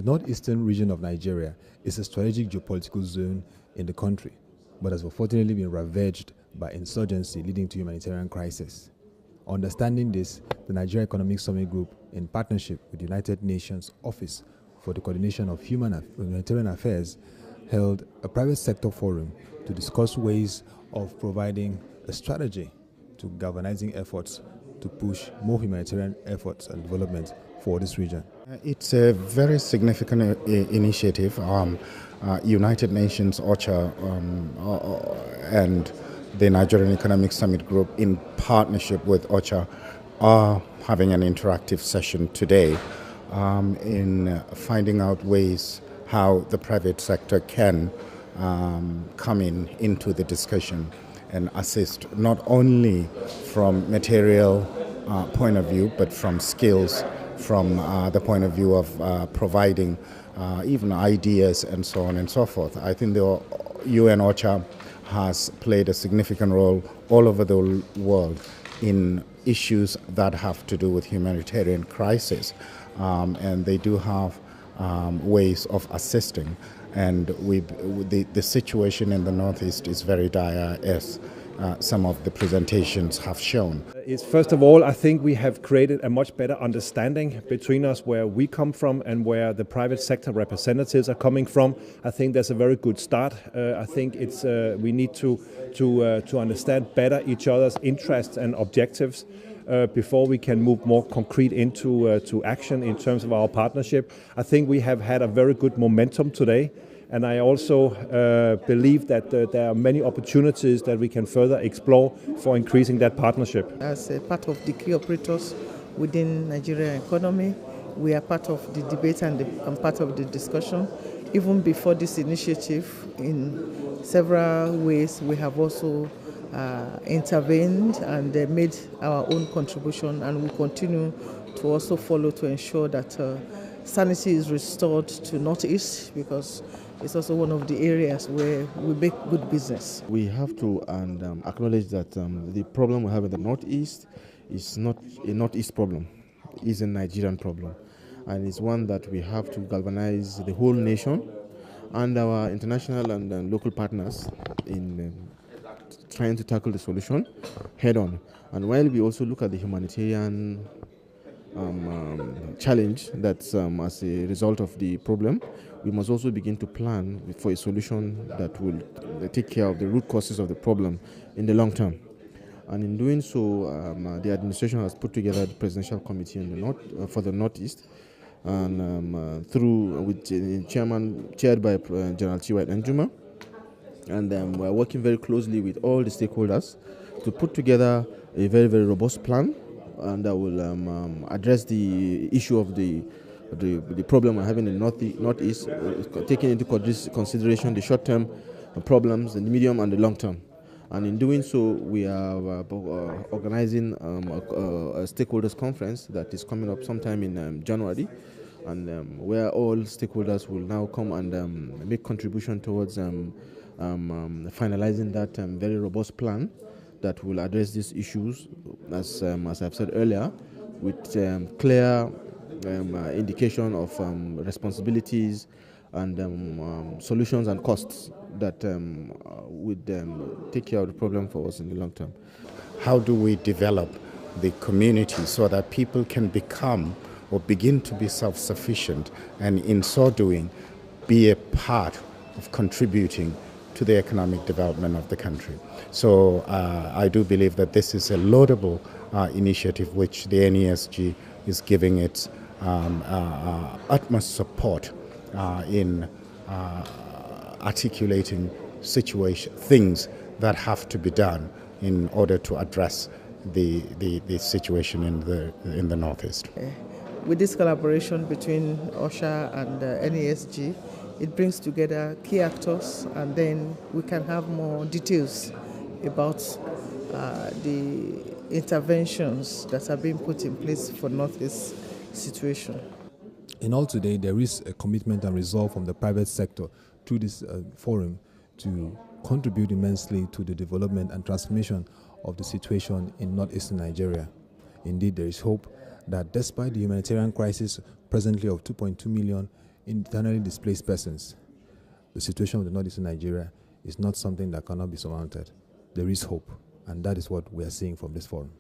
The northeastern region of Nigeria is a strategic geopolitical zone in the country, but has unfortunately been ravaged by insurgency leading to humanitarian crisis. Understanding this, the Nigeria Economic Summit Group, in partnership with the United Nations Office for the Coordination of Humanitarian Affairs, held a private sector forum to discuss ways of providing a strategy to galvanizing efforts to push more humanitarian efforts and development for this region. It's a very significant initiative. United Nations OCHA and the Nigerian Economic Summit Group, in partnership with OCHA, are having an interactive session today in finding out ways how the private sector can come into the discussion and assist not only from material point of view, but from skills, from the point of view of providing even ideas and so on and so forth. I think the UN-OCHA has played a significant role all over the world in issues that have to do with humanitarian crisis, and they do have ways of assisting. And the situation in the Northeast is very dire, as some of the presentations have shown. First of all, I think we have created a much better understanding between us where we come from and where the private sector representatives are coming from. I think that's a very good start. I think we need to understand better each other's interests and objectives before we can move more concrete into action in terms of our partnership. I think we have had a very good momentum today, and I also believe that there are many opportunities that we can further explore for increasing that partnership. As a part of the key operators within Nigerian economy, we are part of the debate and part of the discussion. Even before this initiative, in several ways, we have also intervened and made our own contribution, and we continue to also follow to ensure that sanity is restored to Northeast, because it's also one of the areas where we make good business. We have to acknowledge that the problem we have in the Northeast is not a Northeast problem, it's a Nigerian problem. And it's one that we have to galvanize the whole nation and our international and local partners in trying to tackle the solution head on. And while we also look at the humanitarian challenge that's as a result of the problem, we must also begin to plan for a solution that will take care of the root causes of the problem in the long term. And in doing so, the administration has put together the Presidential Committee in the for the Northeast, and with the chairman chaired by General Chiwet Njuma. And we're working very closely with all the stakeholders to put together a very, very robust plan, and that will address the issue of the problem we're having in the Northeast, taking into consideration the short-term problems, the medium and the long-term. And in doing so, we are organizing a stakeholders conference that is coming up sometime in January, and where all stakeholders will now come and make contribution towards finalizing that very robust plan that will address these issues, as I've said earlier, with clear indication of responsibilities and solutions and costs that would take care of the problem for us in the long term. How do we develop the community so that people can become or begin to be self-sufficient, and in so doing be a part of contributing to the economic development of the country? So I do believe that this is a laudable initiative which the NESG is giving its utmost support in articulating things that have to be done in order to address the situation in the Northeast. With this collaboration between OCHA and NESG, it brings together key actors, and then we can have more details about the interventions that are being put in place for Northeast situation. In all, today there is a commitment and resolve from the private sector through this forum to contribute immensely to the development and transformation of the situation in northeastern Nigeria. Indeed, there is hope that despite the humanitarian crisis presently of 2.2 million internally displaced persons, the situation of the northeastern Nigeria is not something that cannot be surmounted. There is hope, and that is what we are seeing from this forum.